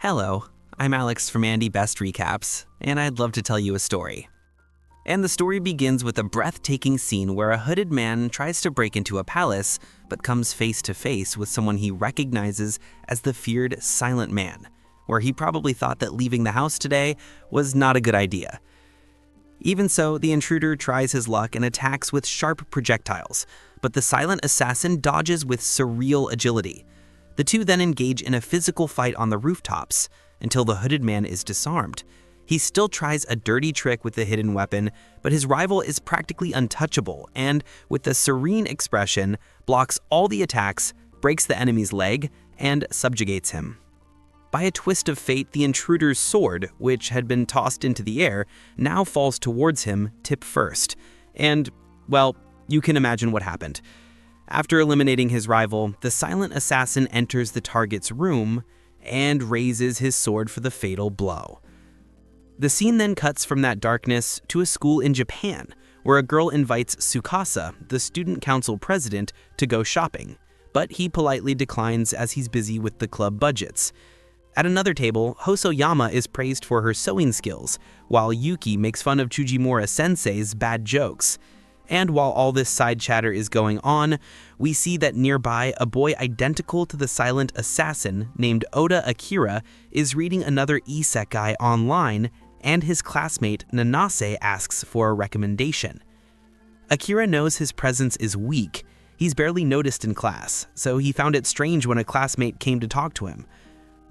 Hello, I'm Alex from Andy Best Recaps, and I'd love to tell you a story. And the story begins with a breathtaking scene where a hooded man tries to break into a palace, but comes face to face with someone he recognizes as the feared Silent Man, where he probably thought that leaving the house today was not a good idea. Even so, the intruder tries his luck and attacks with sharp projectiles, but the silent assassin dodges with surreal agility. The two then engage in a physical fight on the rooftops until the hooded man is disarmed. He still tries a dirty trick with the hidden weapon, but his rival is practically untouchable and, with a serene expression, blocks all the attacks, breaks the enemy's leg, and subjugates him. By a twist of fate, the intruder's sword, which had been tossed into the air, now falls towards him, tip first. And, well, you can imagine what happened. After eliminating his rival, the silent assassin enters the target's room and raises his sword for the fatal blow. The scene then cuts from that darkness to a school in Japan, where a girl invites Tsukasa, the student council president, to go shopping, but he politely declines as he's busy with the club budgets. At another table, Hosoyama is praised for her sewing skills, while Yuki makes fun of Tsujimura-sensei's bad jokes. And while all this side chatter is going on, we see that nearby a boy identical to the silent assassin named Oda Akira is reading another isekai online, and his classmate Nanase asks for a recommendation. Akira knows his presence is weak. He's barely noticed in class, so he found it strange when a classmate came to talk to him.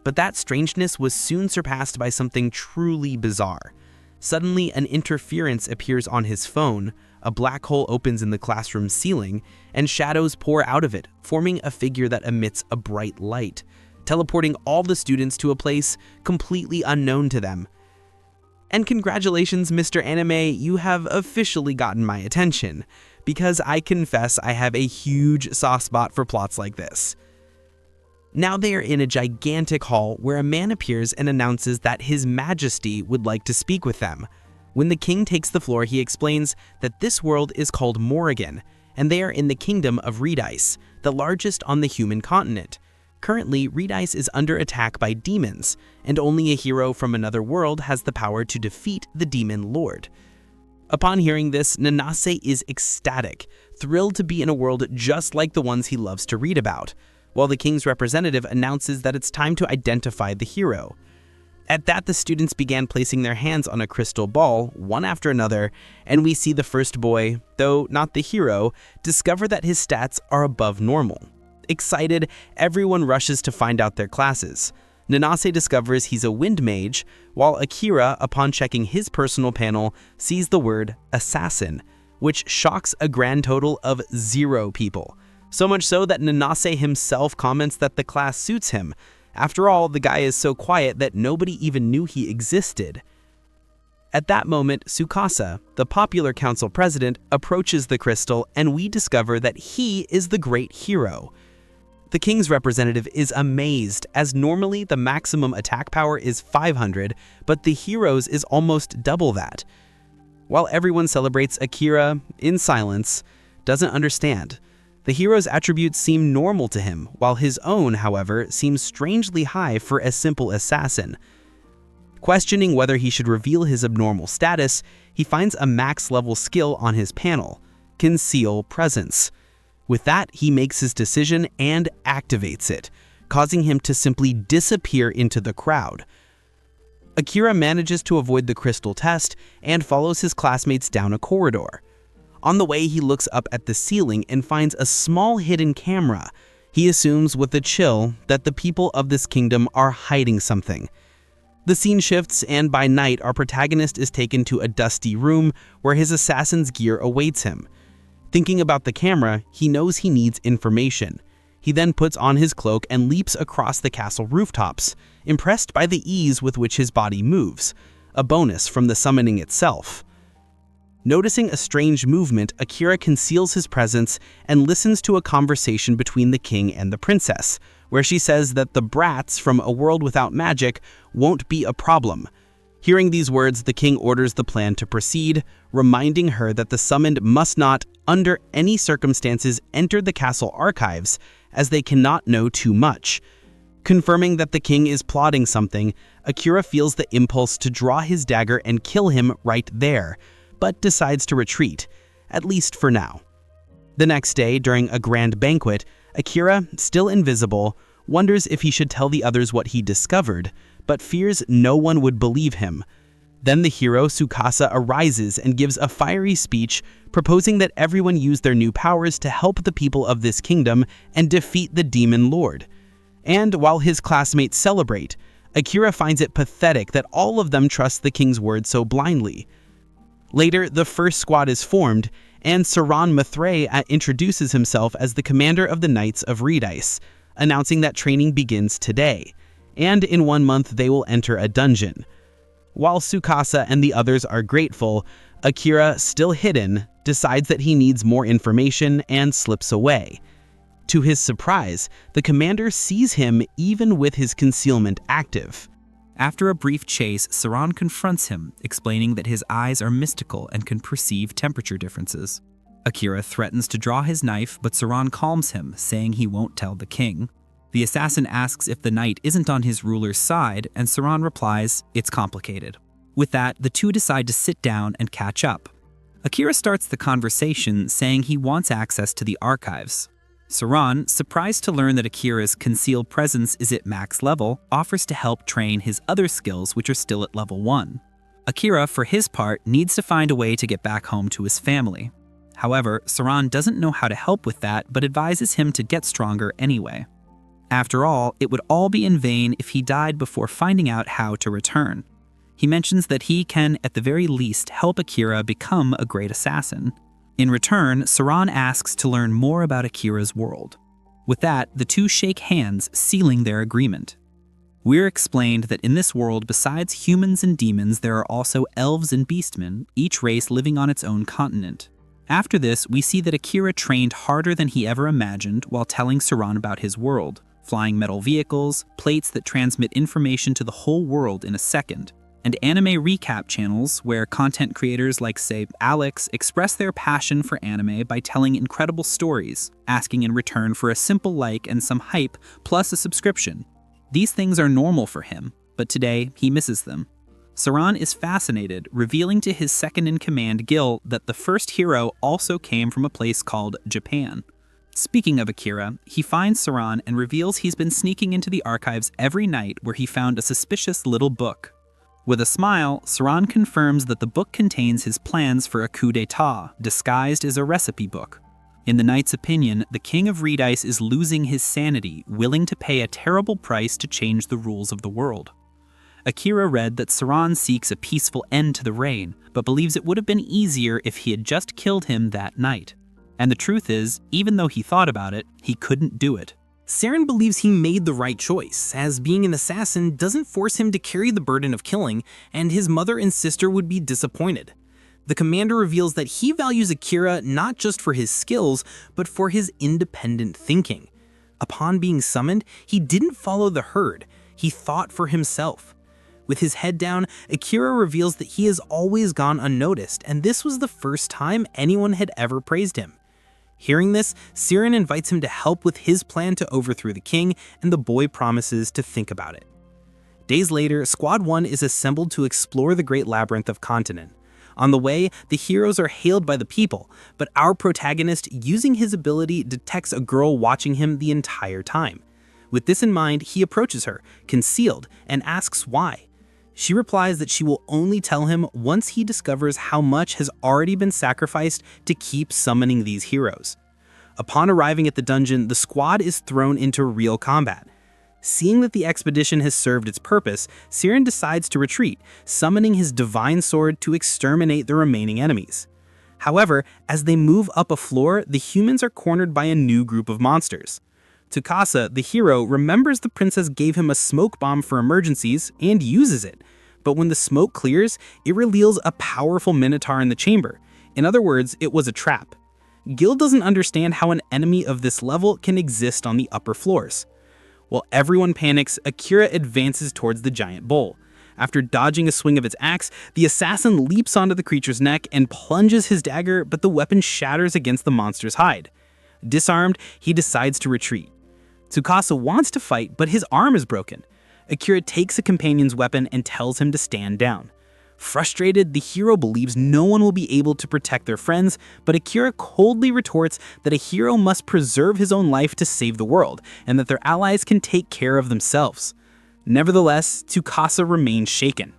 But that strangeness was soon surpassed by something truly bizarre. Suddenly, an interference appears on his phone, a black hole opens in the classroom ceiling, and shadows pour out of it, forming a figure that emits a bright light, teleporting all the students to a place completely unknown to them. And congratulations, Mr. Anime, you have officially gotten my attention, because I confess I have a huge soft spot for plots like this. Now they are in a gigantic hall where a man appears and announces that His Majesty would like to speak with them. When the king takes the floor, he explains that this world is called Morrigan, and they are in the kingdom of Reedice, the largest on the human continent. Currently, Reedice is under attack by demons, and only a hero from another world has the power to defeat the demon lord. Upon hearing this, Nanase is ecstatic, thrilled to be in a world just like the ones he loves to read about, while the king's representative announces that it's time to identify the hero. At that, the students began placing their hands on a crystal ball, one after another, and we see the first boy, though not the hero, discover that his stats are above normal. Excited, everyone rushes to find out their classes. Nanase discovers he's a wind mage, while Akira, upon checking his personal panel, sees the word assassin, which shocks a grand total of 0 people. So much so that Nanase himself comments that the class suits him. After all, the guy is so quiet that nobody even knew he existed. At that moment, Tsukasa, the popular council president, approaches the crystal, and we discover that he is the great hero. The king's representative is amazed, as normally the maximum attack power is 500, but the hero's is almost double that. While everyone celebrates, Akira, in silence, doesn't understand. The hero's attributes seem normal to him, while his own, however, seems strangely high for a simple assassin. Questioning whether he should reveal his abnormal status, he finds a max-level skill on his panel, Conceal Presence. With that, he makes his decision and activates it, causing him to simply disappear into the crowd. Akira manages to avoid the crystal test and follows his classmates down a corridor. On the way, he looks up at the ceiling and finds a small hidden camera. He assumes with a chill that the people of this kingdom are hiding something. The scene shifts, and by night, our protagonist is taken to a dusty room where his assassin's gear awaits him. Thinking about the camera, he knows he needs information. He then puts on his cloak and leaps across the castle rooftops, impressed by the ease with which his body moves, a bonus from the summoning itself. Noticing a strange movement, Akira conceals his presence and listens to a conversation between the king and the princess, where she says that the brats from a world without magic won't be a problem. Hearing these words, the king orders the plan to proceed, reminding her that the summoned must not, under any circumstances, enter the castle archives, as they cannot know too much. Confirming that the king is plotting something, Akira feels the impulse to draw his dagger and kill him right there, but decides to retreat, at least for now. The next day, during a grand banquet, Akira, still invisible, wonders if he should tell the others what he discovered, but fears no one would believe him. Then the hero Tsukasa arises and gives a fiery speech proposing that everyone use their new powers to help the people of this kingdom and defeat the demon lord. And while his classmates celebrate, Akira finds it pathetic that all of them trust the king's word so blindly. Later, the first squad is formed, and Saran Mithray introduces himself as the commander of the Knights of Redice, announcing that training begins today, and in 1 month they will enter a dungeon. While Tsukasa and the others are grateful, Akira, still hidden, decides that he needs more information and slips away. To his surprise, the commander sees him even with his concealment active. After a brief chase, Saran confronts him, explaining that his eyes are mystical and can perceive temperature differences. Akira threatens to draw his knife, but Saran calms him, saying he won't tell the king. The assassin asks if the knight isn't on his ruler's side, and Saran replies, "It's complicated." With that, the two decide to sit down and catch up. Akira starts the conversation, saying he wants access to the archives. Saran, surprised to learn that Akira's concealed presence is at max level, offers to help train his other skills, which are still at level 1. Akira, for his part, needs to find a way to get back home to his family. However, Saran doesn't know how to help with that, but advises him to get stronger anyway. After all, it would all be in vain if he died before finding out how to return. He mentions that he can, at the very least, help Akira become a great assassin. In return, Saran asks to learn more about Akira's world. With that, the two shake hands, sealing their agreement. We're explained that in this world, besides humans and demons, there are also elves and beastmen, each race living on its own continent. After this, we see that Akira trained harder than he ever imagined while telling Saran about his world, flying metal vehicles, plates that transmit information to the whole world in a second, and anime recap channels where content creators like, say, Alex express their passion for anime by telling incredible stories, asking in return for a simple like and some hype, plus a subscription. These things are normal for him, but today he misses them. Saran is fascinated, revealing to his second-in-command Gil that the first hero also came from a place called Japan. Speaking of Akira, he finds Saran and reveals he's been sneaking into the archives every night where he found a suspicious little book. With a smile, Saran confirms that the book contains his plans for a coup d'etat, disguised as a recipe book. In the knight's opinion, the king of Redice is losing his sanity, willing to pay a terrible price to change the rules of the world. Akira read that Saran seeks a peaceful end to the reign, but believes it would have been easier if he had just killed him that night. And the truth is, even though he thought about it, he couldn't do it. Saren believes he made the right choice, as being an assassin doesn't force him to carry the burden of killing, and his mother and sister would be disappointed. The commander reveals that he values Akira not just for his skills, but for his independent thinking. Upon being summoned, he didn't follow the herd, he thought for himself. With his head down, Akira reveals that he has always gone unnoticed, and this was the first time anyone had ever praised him. Hearing this, Siren invites him to help with his plan to overthrow the king, and the boy promises to think about it. Days later, Squad 1 is assembled to explore the Great Labyrinth of Continent. On the way, the heroes are hailed by the people, but our protagonist, using his ability, detects a girl watching him the entire time. With this in mind, he approaches her, concealed, and asks why. She replies that she will only tell him once he discovers how much has already been sacrificed to keep summoning these heroes. Upon arriving at the dungeon, the squad is thrown into real combat. Seeing that the expedition has served its purpose, Siren decides to retreat, summoning his divine sword to exterminate the remaining enemies. However, as they move up a floor, the humans are cornered by a new group of monsters. Tsukasa, the hero, remembers the princess gave him a smoke bomb for emergencies and uses it. But when the smoke clears, it reveals a powerful minotaur in the chamber. In other words, it was a trap. Gil doesn't understand how an enemy of this level can exist on the upper floors. While everyone panics, Akira advances towards the giant bull. After dodging a swing of its axe, the assassin leaps onto the creature's neck and plunges his dagger, but the weapon shatters against the monster's hide. Disarmed, he decides to retreat. Tsukasa wants to fight, but his arm is broken. Akira takes a companion's weapon and tells him to stand down. Frustrated, the hero believes no one will be able to protect their friends, but Akira coldly retorts that a hero must preserve his own life to save the world, and that their allies can take care of themselves. Nevertheless, Tsukasa remains shaken.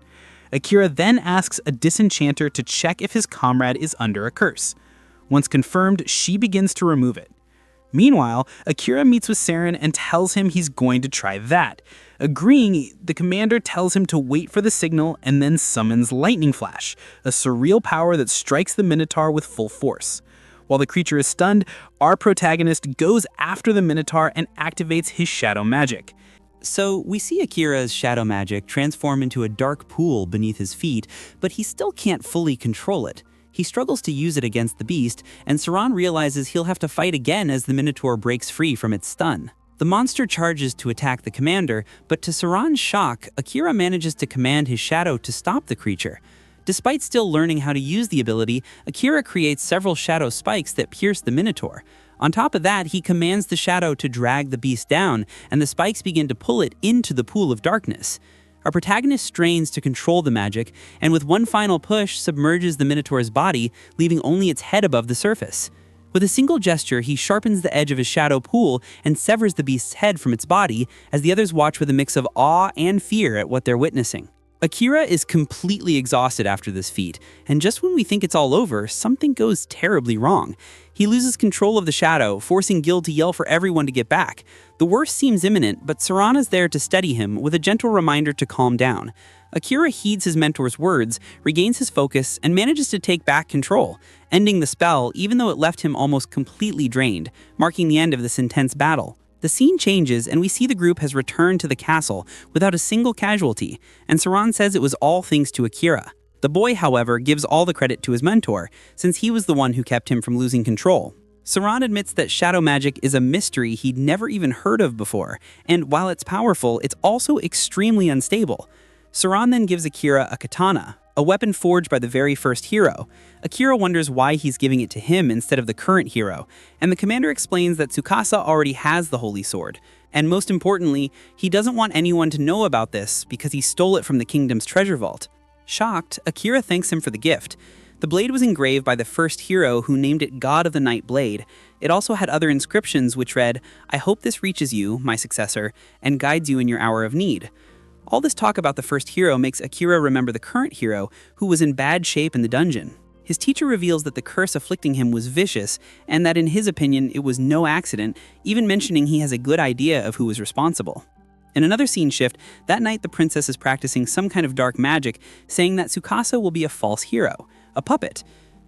Akira then asks a disenchanter to check if his comrade is under a curse. Once confirmed, she begins to remove it. Meanwhile, Akira meets with Saren and tells him he's going to try that. Agreeing, the commander tells him to wait for the signal and then summons Lightning Flash, a surreal power that strikes the Minotaur with full force. While the creature is stunned, our protagonist goes after the Minotaur and activates his shadow magic. So we see Akira's shadow magic transform into a dark pool beneath his feet, but he still can't fully control it. He struggles to use it against the beast, and Saran realizes he'll have to fight again as the Minotaur breaks free from its stun. The monster charges to attack the commander, but to Saran's shock, Akira manages to command his shadow to stop the creature. Despite still learning how to use the ability, Akira creates several shadow spikes that pierce the Minotaur. On top of that, he commands the shadow to drag the beast down, and the spikes begin to pull it into the pool of darkness. Our protagonist strains to control the magic, and with one final push, submerges the Minotaur's body, leaving only its head above the surface. With a single gesture, he sharpens the edge of his shadow pool and severs the beast's head from its body, as the others watch with a mix of awe and fear at what they're witnessing. Akira is completely exhausted after this feat, and just when we think it's all over, something goes terribly wrong. He loses control of the shadow, forcing Gil to yell for everyone to get back. The worst seems imminent, but Saran is there to steady him with a gentle reminder to calm down. Akira heeds his mentor's words, regains his focus, and manages to take back control, ending the spell even though it left him almost completely drained, marking the end of this intense battle. The scene changes, and we see the group has returned to the castle without a single casualty, and Saran says it was all thanks to Akira. The boy, however, gives all the credit to his mentor, since he was the one who kept him from losing control. Saran admits that shadow magic is a mystery he'd never even heard of before, and while it's powerful, it's also extremely unstable. Saran then gives Akira a katana, a weapon forged by the very first hero. Akira wonders why he's giving it to him instead of the current hero, and the commander explains that Tsukasa already has the holy sword. And most importantly, he doesn't want anyone to know about this because he stole it from the kingdom's treasure vault. Shocked, Akira thanks him for the gift. The blade was engraved by the first hero who named it God of the Night Blade. It also had other inscriptions which read, "I hope this reaches you, my successor, and guides you in your hour of need." All this talk about the first hero makes Akira remember the current hero, who was in bad shape in the dungeon. His teacher reveals that the curse afflicting him was vicious, and that in his opinion it was no accident, even mentioning he has a good idea of who was responsible. In another scene shift, that night the princess is practicing some kind of dark magic, saying that Tsukasa will be a false hero, a puppet.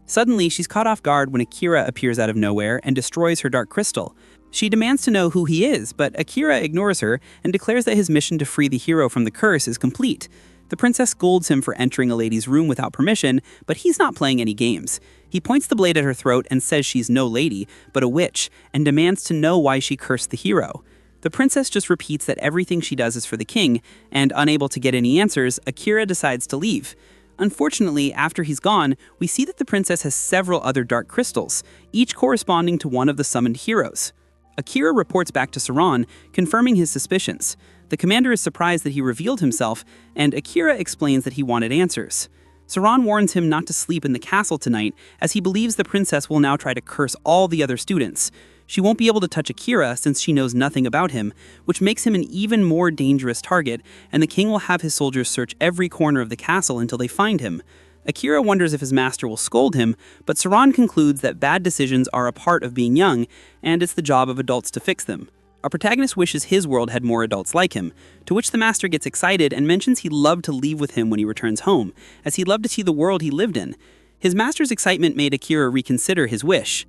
Suddenly, she's caught off guard when Akira appears out of nowhere and destroys her dark crystal. She demands to know who he is, but Akira ignores her and declares that his mission to free the hero from the curse is complete. The princess scolds him for entering a lady's room without permission, but he's not playing any games. He points the blade at her throat and says she's no lady, but a witch, and demands to know why she cursed the hero. The princess just repeats that everything she does is for the king, and unable to get any answers, Akira decides to leave. Unfortunately, after he's gone, we see that the princess has several other dark crystals, each corresponding to one of the summoned heroes. Akira reports back to Saran, confirming his suspicions. The commander is surprised that he revealed himself, and Akira explains that he wanted answers. Saran warns him not to sleep in the castle tonight, as he believes the princess will now try to curse all the other students. She won't be able to touch Akira since she knows nothing about him, which makes him an even more dangerous target, and the king will have his soldiers search every corner of the castle until they find him. Akira wonders if his master will scold him, but Saran concludes that bad decisions are a part of being young, and it's the job of adults to fix them. Our protagonist wishes his world had more adults like him, to which the master gets excited and mentions he'd love to leave with him when he returns home, as he'd love to see the world he lived in. His master's excitement made Akira reconsider his wish.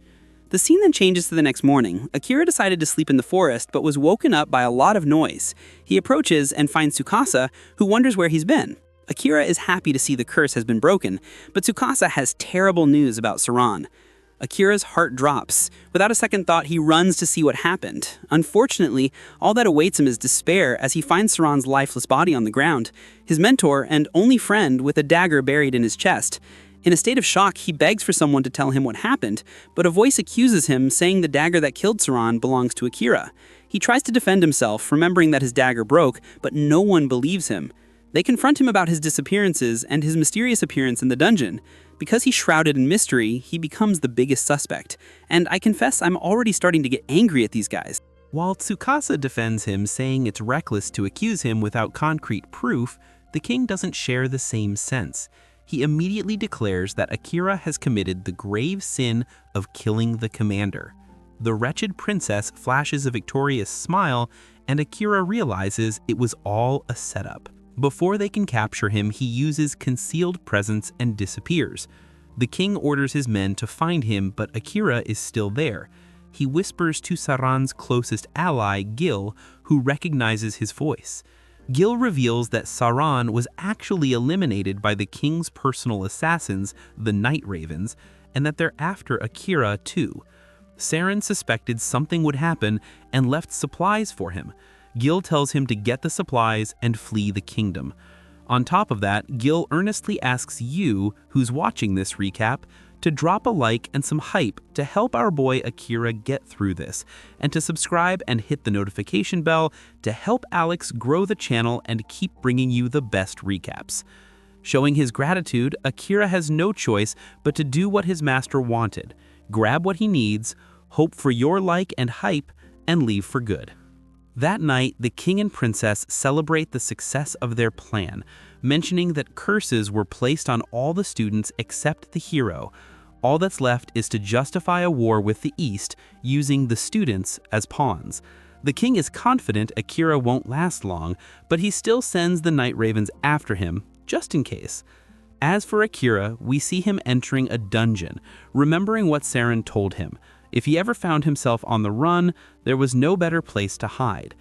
The scene then changes to the next morning. Akira decided to sleep in the forest, but was woken up by a lot of noise. He approaches and finds Tsukasa, who wonders where he's been. Akira is happy to see the curse has been broken, but Tsukasa has terrible news about Saran. Akira's heart drops. Without a second thought, he runs to see what happened. Unfortunately, all that awaits him is despair as he finds Saran's lifeless body on the ground, his mentor and only friend with a dagger buried in his chest. In a state of shock, he begs for someone to tell him what happened, but a voice accuses him, saying the dagger that killed Saran belongs to Akira. He tries to defend himself, remembering that his dagger broke, but no one believes him. They confront him about his disappearances and his mysterious appearance in the dungeon. Because he's shrouded in mystery, he becomes the biggest suspect. And I confess I'm already starting to get angry at these guys. While Tsukasa defends him, saying it's reckless to accuse him without concrete proof, the king doesn't share the same sense. He immediately declares that Akira has committed the grave sin of killing the commander. The wretched princess flashes a victorious smile, and Akira realizes it was all a setup. Before they can capture him, he uses concealed presence and disappears. The king orders his men to find him, but Akira is still there. He whispers to Saran's closest ally, Gil, who recognizes his voice. Gil reveals that Saran was actually eliminated by the king's personal assassins, the Night Ravens, and that they're after Akira too. Saran suspected something would happen and left supplies for him. Gil tells him to get the supplies and flee the kingdom. On top of that, Gil earnestly asks you, who's watching this recap, to drop a like and some hype to help our boy Akira get through this, and to subscribe and hit the notification bell to help Alex grow the channel and keep bringing you the best recaps. Showing his gratitude, Akira has no choice but to do what his master wanted: grab what he needs, hope for your like and hype, and leave for good. That night, the king and princess celebrate the success of their plan, mentioning that curses were placed on all the students except the hero. All that's left is to justify a war with the East, using the students as pawns. The king is confident Akira won't last long, but he still sends the Night Ravens after him, just in case. As for Akira, we see him entering a dungeon, remembering what Saran told him. If he ever found himself on the run, there was no better place to hide.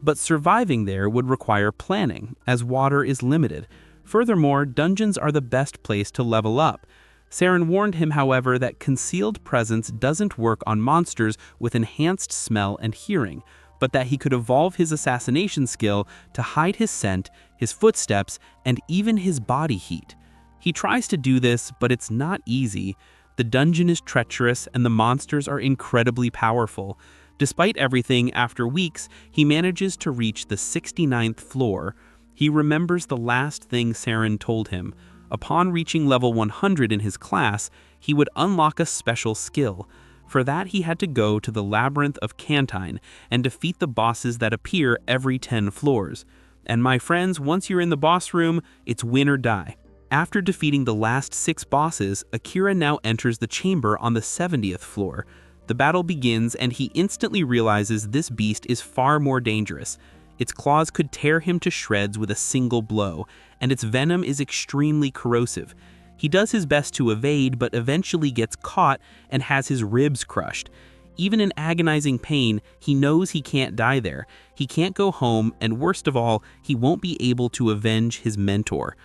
But surviving there would require planning, as water is limited. Furthermore, dungeons are the best place to level up. Saran warned him, however, that concealed presence doesn't work on monsters with enhanced smell and hearing, but that he could evolve his assassination skill to hide his scent, his footsteps, and even his body heat. He tries to do this, but it's not easy. The dungeon is treacherous and the monsters are incredibly powerful. Despite everything, after weeks, he manages to reach the 69th floor. He remembers the last thing Saran told him. Upon reaching level 100 in his class, he would unlock a special skill. For that, he had to go to the Labyrinth of Cantine and defeat the bosses that appear every 10 floors. And my friends, once you're in the boss room, it's win or die. After defeating the last 6 bosses, Akira now enters the chamber on the 70th floor. The battle begins and he instantly realizes this beast is far more dangerous. Its claws could tear him to shreds with a single blow, and its venom is extremely corrosive. He does his best to evade, but eventually gets caught and has his ribs crushed. Even in agonizing pain, he knows he can't die there. He can't go home, and worst of all, he won't be able to avenge his mentor.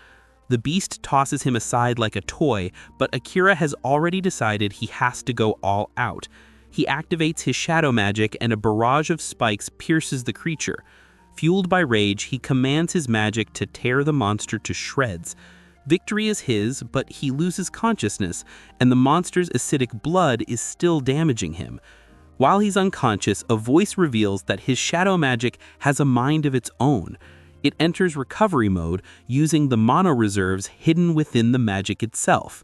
The beast tosses him aside like a toy, but Akira has already decided he has to go all out. He activates his shadow magic and a barrage of spikes pierces the creature. Fueled by rage, he commands his magic to tear the monster to shreds. Victory is his, but he loses consciousness, and the monster's acidic blood is still damaging him. While he's unconscious, a voice reveals that his shadow magic has a mind of its own. It enters recovery mode, using the mana reserves hidden within the magic itself.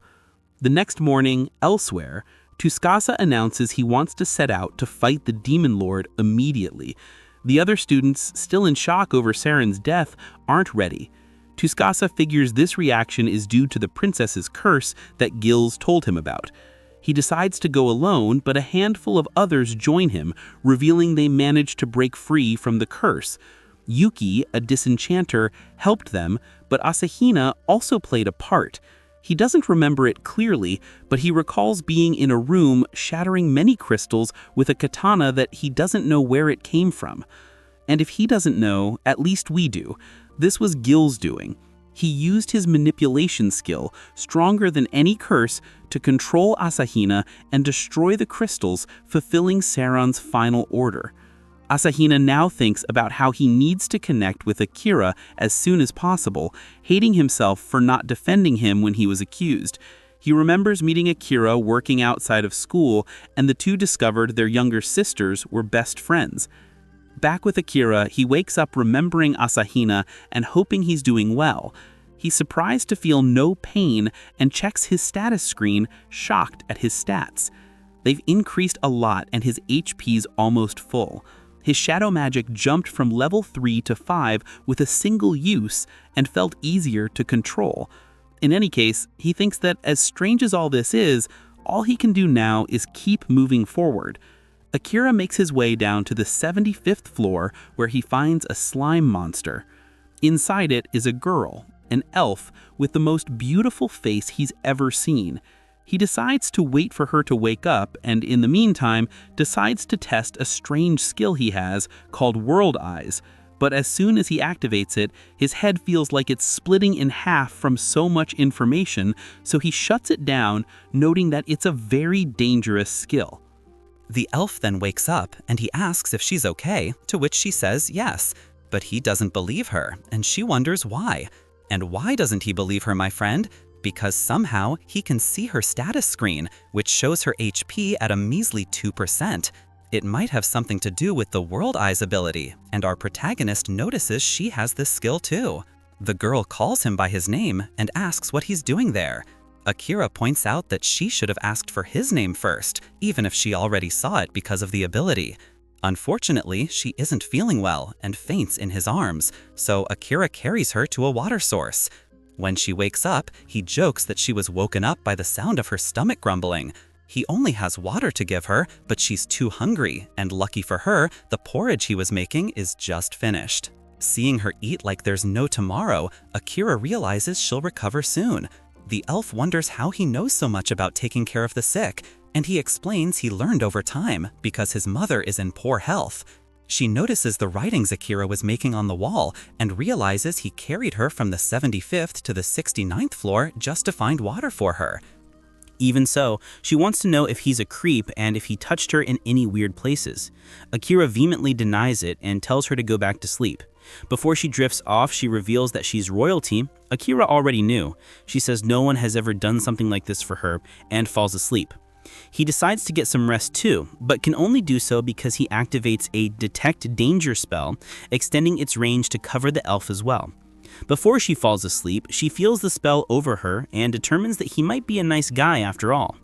The next morning, elsewhere, Tsukasa announces he wants to set out to fight the Demon Lord immediately. The other students, still in shock over Saran's death, aren't ready. Tsukasa figures this reaction is due to the princess's curse that Gil's told him about. He decides to go alone, but a handful of others join him, revealing they managed to break free from the curse. Yuki, a disenchanter, helped them, but Asahina also played a part. He doesn't remember it clearly, but he recalls being in a room shattering many crystals with a katana that he doesn't know where it came from. And if he doesn't know, at least we do. This was Gil's doing. He used his manipulation skill, stronger than any curse, to control Asahina and destroy the crystals, fulfilling Saran's final order. Asahina now thinks about how he needs to connect with Akira as soon as possible, hating himself for not defending him when he was accused. He remembers meeting Akira working outside of school, and the two discovered their younger sisters were best friends. Back with Akira, he wakes up remembering Asahina and hoping he's doing well. He's surprised to feel no pain and checks his status screen, shocked at his stats. They've increased a lot and his HP's almost full. His shadow magic jumped from level 3 to 5 with a single use and felt easier to control. In any case, he thinks that as strange as all this is, all he can do now is keep moving forward. Akira makes his way down to the 75th floor where he finds a slime monster. Inside it is a girl, an elf, with the most beautiful face he's ever seen. He decides to wait for her to wake up and, in the meantime, decides to test a strange skill he has called World Eyes. But as soon as he activates it, his head feels like it's splitting in half from so much information, so he shuts it down, noting that it's a very dangerous skill. The elf then wakes up and he asks if she's okay, to which she says yes. But he doesn't believe her, and she wonders why. And why doesn't he believe her, my friend? Because somehow he can see her status screen, which shows her HP at a measly 2%. It might have something to do with the World Eyes ability, and our protagonist notices she has this skill too. The girl calls him by his name and asks what he's doing there. Akira points out that she should have asked for his name first, even if she already saw it because of the ability. Unfortunately, she isn't feeling well and faints in his arms, so Akira carries her to a water source. When she wakes up, he jokes that she was woken up by the sound of her stomach grumbling. He only has water to give her, but she's too hungry, and lucky for her, the porridge he was making is just finished. Seeing her eat like there's no tomorrow, Akira realizes she'll recover soon. The elf wonders how he knows so much about taking care of the sick, and he explains he learned over time because his mother is in poor health. She notices the writings Akira was making on the wall and realizes he carried her from the 75th to the 69th floor just to find water for her. Even so, she wants to know if he's a creep and if he touched her in any weird places. Akira vehemently denies it and tells her to go back to sleep. Before she drifts off, she reveals that she's royalty. Akira already knew. She says no one has ever done something like this for her and falls asleep. He decides to get some rest too, but can only do so because he activates a Detect Danger spell, extending its range to cover the elf as well. Before she falls asleep, she feels the spell over her and determines that he might be a nice guy after all.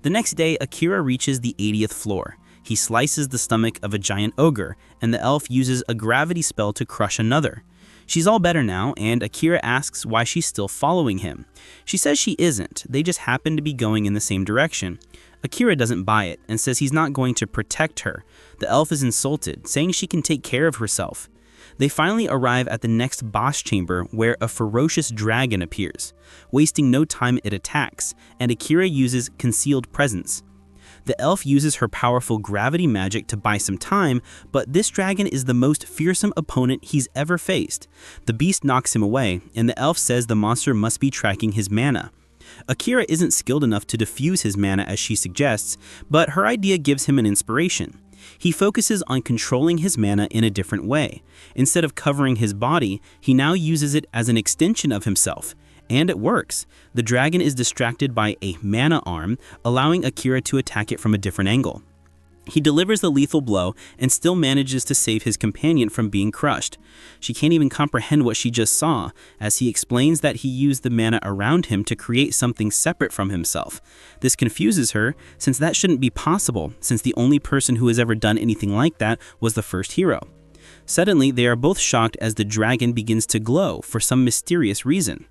The next day, Akira reaches the 80th floor. He slices the stomach of a giant ogre, and the elf uses a gravity spell to crush another. She's all better now, and Akira asks why she's still following him. She says she isn't, they just happen to be going in the same direction. Akira doesn't buy it and says he's not going to protect her. The elf is insulted, saying she can take care of herself. They finally arrive at the next boss chamber where a ferocious dragon appears. Wasting no time, it attacks, and Akira uses Concealed Presence. The elf uses her powerful gravity magic to buy some time, but this dragon is the most fearsome opponent he's ever faced. The beast knocks him away, and the elf says the monster must be tracking his mana. Akira isn't skilled enough to diffuse his mana as she suggests, but her idea gives him an inspiration. He focuses on controlling his mana in a different way. Instead of covering his body, he now uses it as an extension of himself. And it works. The dragon is distracted by a mana arm, allowing Akira to attack it from a different angle. He delivers the lethal blow and still manages to save his companion from being crushed. She can't even comprehend what she just saw, as he explains that he used the mana around him to create something separate from himself. This confuses her, since that shouldn't be possible, since the only person who has ever done anything like that was the first hero. Suddenly, they are both shocked as the dragon begins to glow for some mysterious reason.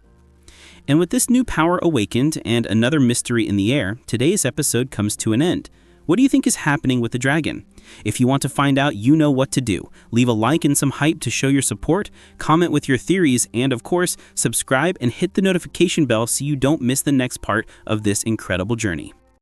And with this new power awakened and another mystery in the air, today's episode comes to an end. What do you think is happening with the dragon? If you want to find out, you know what to do. Leave a like and some hype to show your support, comment with your theories, and of course, subscribe and hit the notification bell so you don't miss the next part of this incredible journey.